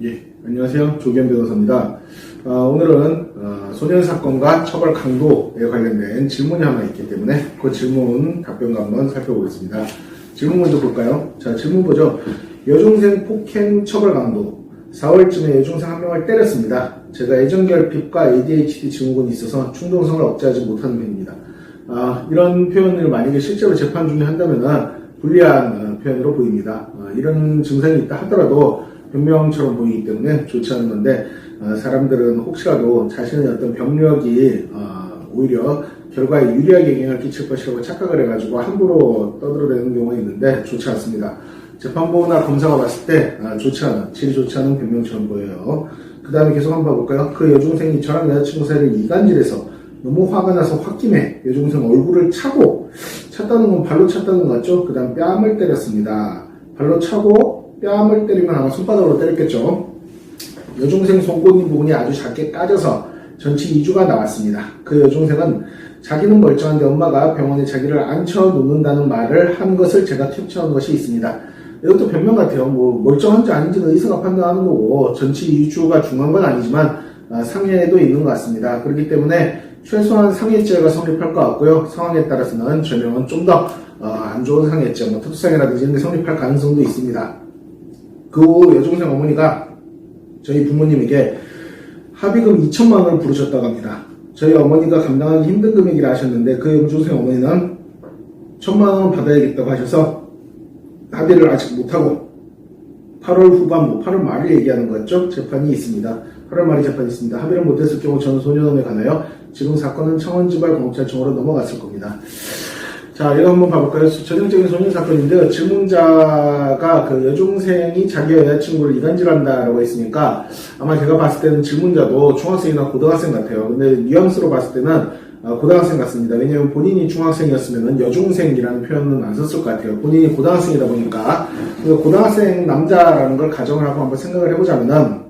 예, 안녕하세요. 조기현 변호사입니다. 오늘은 소년 사건과 처벌 강도에 관련된 질문이 하나 있기 때문에 그 질문 답변과 한번 살펴보겠습니다. 질문 먼저 볼까요? 자, 질문 보죠. 여중생 폭행 처벌 강도. 4월쯤에 여중생 한 명을 때렸습니다. 제가 애정결핍과 ADHD 증후군이 있어서 충동성을 억제하지 못하는 편입니다. 이런 표현을 만약에 실제로 재판 중에 한다면 불리한 표현으로 보입니다. 이런 증상이 있다 하더라도 변명처럼 보이기 때문에 좋지 않은 건데, 사람들은 혹시라도 자신의 어떤 병력이 오히려 결과에 유리하게 영향을 끼칠 것이라고 착각을 해가지고 함부로 떠들어대는 경우가 있는데 좋지 않습니다. 재판부나 검사가 봤을 때 좋지 않은, 질이 좋지 않은 변명처럼 보여요. 그 다음에 계속 한번 봐볼까요? 그 여중생이 저랑 여자친구 사이를 이간질해서 너무 화가 나서 홧김에 여중생 얼굴을 찼다는 건 발로 찼다는 거 같죠? 그 다음 뺨을 때렸습니다. 발로 차고 뺨을 때리면 아마 손바닥으로 때렸겠죠? 여중생 송곳니 부분이 아주 작게 까져서 전치 2주가 나왔습니다. 그 여중생은 자기는 멀쩡한데 엄마가 병원에 자기를 앉혀놓는다는 말을 한 것을 제가 캡처한 것이 있습니다. 이것도 변명 같아요. 뭐 멀쩡한지 아닌지는 의사가 판단하는 거고 전치 2주가 중요한 건 아니지만 상해도 있는 것 같습니다. 그렇기 때문에 최소한 상해죄가 성립할 것 같고요. 상황에 따라서는 죄명은 좀 더 안 좋은 상해죄, 특수상해라든지 이런 게 성립할 가능성도 있습니다. 그 후 여중생 어머니가 저희 부모님에게 합의금 2천만 원을 부르셨다고 합니다. 저희 어머니가 감당하기 힘든 금액이라 하셨는데 그 여중생 어머니는 1,000만 원 받아야겠다고 하셔서 합의를 아직 못하고 8월 후반, 8월 말을 얘기하는 것 같죠? 재판이 있습니다. 8월 말에 재판이 있습니다. 합의를 못했을 경우 저는 소년원에 가나요? 지금 사건은 청원지발검찰청으로 넘어갔을 겁니다. 자, 이거 한번 봐볼까요? 전형적인 소년 사건인데요. 질문자가 그 여중생이 자기 여자친구를 이간질한다라고 했으니까 아마 제가 봤을 때는 질문자도 중학생이나 고등학생 같아요. 근데 뉘앙스로 봤을 때는 고등학생 같습니다. 왜냐면 본인이 중학생이었으면 여중생이라는 표현은 안 썼을 것 같아요. 본인이 고등학생이다 보니까. 고등학생 남자라는 걸 가정을 하고 한번 생각을 해보자면은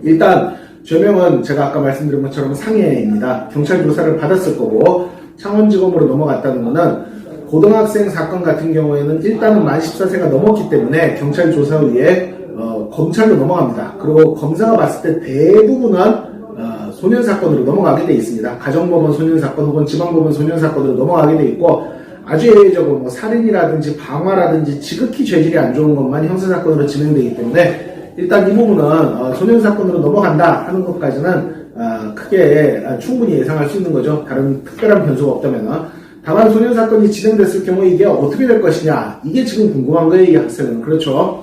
일단 죄명은 제가 아까 말씀드린 것처럼 상해입니다. 경찰 조사를 받았을 거고 창원지검으로 넘어갔다는 것은 고등학생 사건 같은 경우에는 일단은 만 14세가 넘었기 때문에 경찰 조사 후에 검찰로 넘어갑니다. 그리고 검사가 봤을 때 대부분은 소년 사건으로 넘어가게 돼 있습니다. 가정법원 소년 사건 혹은 지방법원 소년 사건으로 넘어가게 돼 있고 아주 예외적으로 뭐 살인이라든지 방화라든지 지극히 죄질이 안 좋은 것만 형사 사건으로 진행되기 때문에 일단 이 부분은 소년 사건으로 넘어간다 하는 것까지는 크게 충분히 예상할 수 있는 거죠. 다른 특별한 변수가 없다면. 다만 소년 사건이 진행됐을 경우 이게 어떻게 될 것이냐, 이게 지금 궁금한 거예요. 이 학생은. 그렇죠.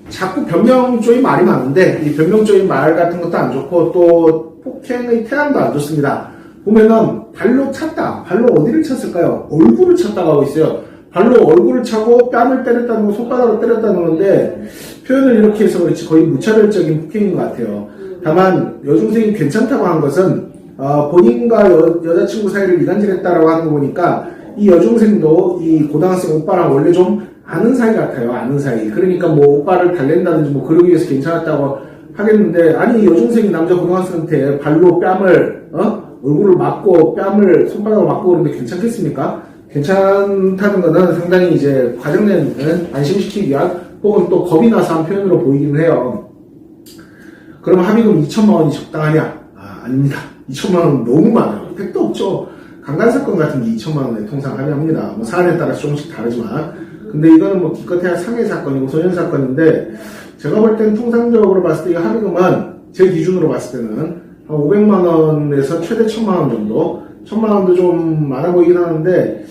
자꾸 변명 쪽이 말이 많은데 이 변명 쪽인 말 같은 것도 안 좋고 또 폭행의 태양도 안 좋습니다. 보면은 발로 찼다. 발로 어디를 찼을까요? 얼굴을 찼다고 하고 있어요. 발로 얼굴을 차고 뺨을 때렸다는 거, 손바닥으로 때렸다는 건데 표현을 이렇게 해서 그렇지 거의 무차별적인 폭행인 것 같아요. 다만 여중생이 괜찮다고 한 것은 본인과 여자친구 사이를 이간질했다라고 하는 거 보니까 이 여중생도 이 고등학생 오빠랑 원래 좀 아는 사이 같아요. 아는 사이. 그러니까 뭐 오빠를 달랜다든지 뭐 그러기 위해서 괜찮았다고 하겠는데, 아니 여중생이 남자 고등학생한테 발로 뺨을 얼굴을 맞고 뺨을 손바닥으로 맞고 그러는데 괜찮겠습니까? 괜찮다는 거는 상당히 이제 과정내는 안심시키기 위한 혹은 또 겁이 나서 한 표현으로 보이기는 해요. 그럼 합의금 2천만 원이 적당하냐? 아닙니다. 2천만 원은 너무 많아요. 택도 없죠. 강간사건 같은 게 2천만 원에 통상 합의합니다. 뭐 사안에 따라서 조금씩 다르지만. 근데 이거는 뭐 기껏해야 상해 사건이고 소년 사건인데 제가 볼 때는 통상적으로 봤을 때 이 합의금은 제 기준으로 봤을 때는 한 500만 원에서 최대 1,000만 원 정도. 1,000만 원도 좀 많아 보이긴 하는데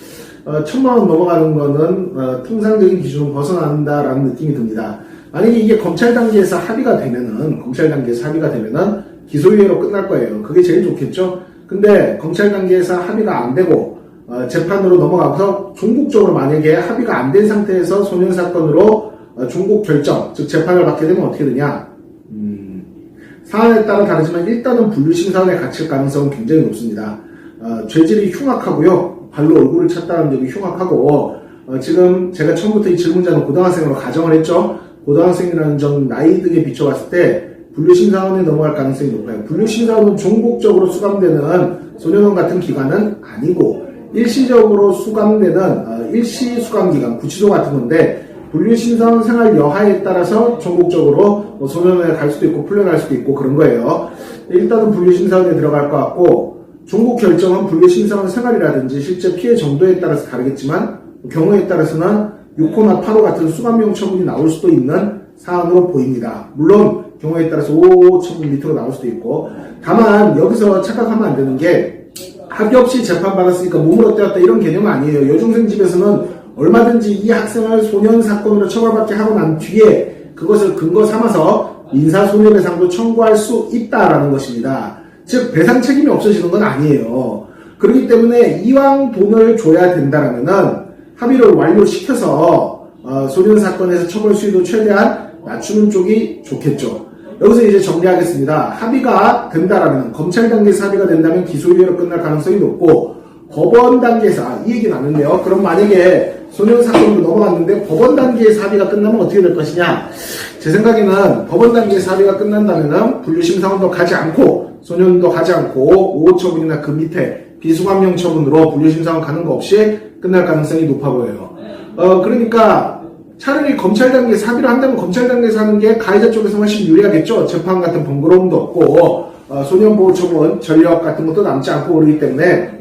1,000만 원 넘어가는 거는 통상적인 기준을 벗어난다라는 느낌이 듭니다. 만약에 이게 검찰 단계에서 합의가 되면은 기소유예로 끝날 거예요. 그게 제일 좋겠죠? 근데 검찰 단계에서 합의가 안 되고 재판으로 넘어가서 종국적으로 만약에 합의가 안 된 상태에서 소년 사건으로 종국 결정, 즉 재판을 받게 되면 어떻게 되냐? 사안에 따라 다르지만 일단은 분류심사원에 갇힐 가능성은 굉장히 높습니다. 죄질이 흉악하고요. 발로 얼굴을 찼다는 점이 흉악하고 지금 제가 처음부터 이 질문자는 고등학생으로 가정을 했죠. 고등학생이라는 점 나이 등에 비춰봤을 때 분류심사원에 넘어갈 가능성이 높아요. 분류심사원은 종국적으로 수감되는 소년원 같은 기관은 아니고 일시적으로 수감되는 일시 수감기관, 구치소 같은 건데 분류심사원 생활 여하에 따라서 전국적으로 소년원에 갈 수도 있고 풀려날 수도 있고 그런 거예요. 일단은 분류심사원에 들어갈 것 같고, 종국 결정은 분류심사원 생활이라든지 실제 피해 정도에 따라서 다르겠지만 경우에 따라서는 6호나 8호 같은 수감용 처분이 나올 수도 있는 사안으로 보입니다. 물론 경우에 따라서 5호 처분 밑으로 나올 수도 있고, 다만 여기서 착각하면 안 되는 게 합의 없이 재판받았으니까 몸으로 떼었다 이런 개념은 아니에요. 여중생 집에서는 얼마든지 이 학생을 소년 사건으로 처벌받게 하고 난 뒤에 그것을 근거 삼아서 민사손해배상도 청구할 수 있다라는 것입니다. 즉 배상 책임이 없어지는 건 아니에요. 그렇기 때문에 이왕 돈을 줘야 된다라면은 합의를 완료시켜서 소년 사건에서 처벌 수위도 최대한 낮추는 쪽이 좋겠죠. 여기서 이제 정리하겠습니다. 합의가 된다라면, 검찰 단계에서 합의가 된다면 기소유예로 끝날 가능성이 높고, 법원 단계에서 이 얘기 나는데요. 그럼 만약에 소년 사건으로 넘어갔는데 법원 단계에서 합의가 끝나면 어떻게 될 것이냐? 제 생각에는 법원 단계에서 합의가 끝난다면은 분류심사원도 가지 않고 소년도 가지 않고 5호 처분이나 그 밑에 비수감형 처분으로 분류심사원 가는 거 없이 끝날 가능성이 높아 보여요. 그러니까 차라리 검찰 단계에서 합의를 한다면 검찰 단계에서 하는 게 가해자 쪽에서 훨씬 유리하겠죠. 재판 같은 번거로움도 없고 소년보호 처분 전력 같은 것도 남지 않고 그러기 때문에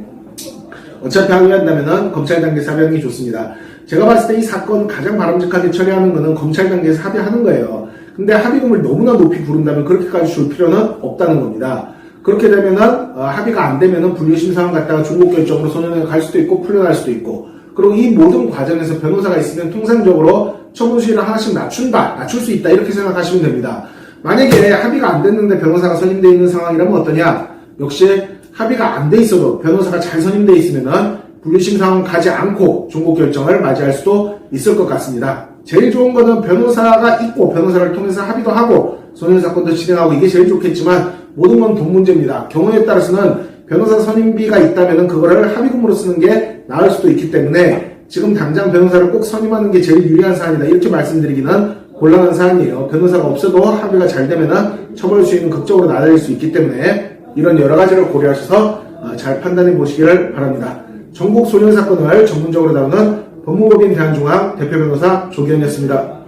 어차피 합의한다면은 검찰 단계에서 합의하는 게 좋습니다. 제가 봤을 때 이 사건 가장 바람직하게 처리하는 거는 검찰 단계에서 합의하는 거예요. 근데 합의금을 너무나 높이 부른다면 그렇게까지 줄 필요는 없다는 겁니다. 그렇게 되면은 합의가 안 되면은 분류심사원 갔다가 종국 결정으로 소년에 갈 수도 있고 풀려날 수도 있고, 그리고 이 모든 과정에서 변호사가 있으면 통상적으로 처분 수위를 하나씩 낮출 수 있다 이렇게 생각하시면 됩니다. 만약에 합의가 안 됐는데 변호사가 선임되어 있는 상황이라면 어떠냐? 역시 합의가 안 돼 있어도 변호사가 잘 선임되어 있으면은 분류심사원 가지 않고 종국 결정을 맞이할 수도 있을 것 같습니다. 제일 좋은 거는 변호사가 있고 변호사를 통해서 합의도 하고 소년 사건도 진행하고 이게 제일 좋겠지만 모든 건 돈 문제입니다. 경우에 따라서는 변호사 선임비가 있다면 그거를 합의금으로 쓰는 게 나을 수도 있기 때문에 지금 당장 변호사를 꼭 선임하는 게 제일 유리한 사안이다 이렇게 말씀드리기는 곤란한 사안이에요. 변호사가 없어도 합의가 잘 되면 처벌 수위는 극적으로 낮아질 수 있기 때문에 이런 여러 가지를 고려하셔서 잘 판단해 보시기를 바랍니다. 전국 소년 사건을 전문적으로 다루는 법무법인 대한중앙 대표 변호사 조기현이었습니다.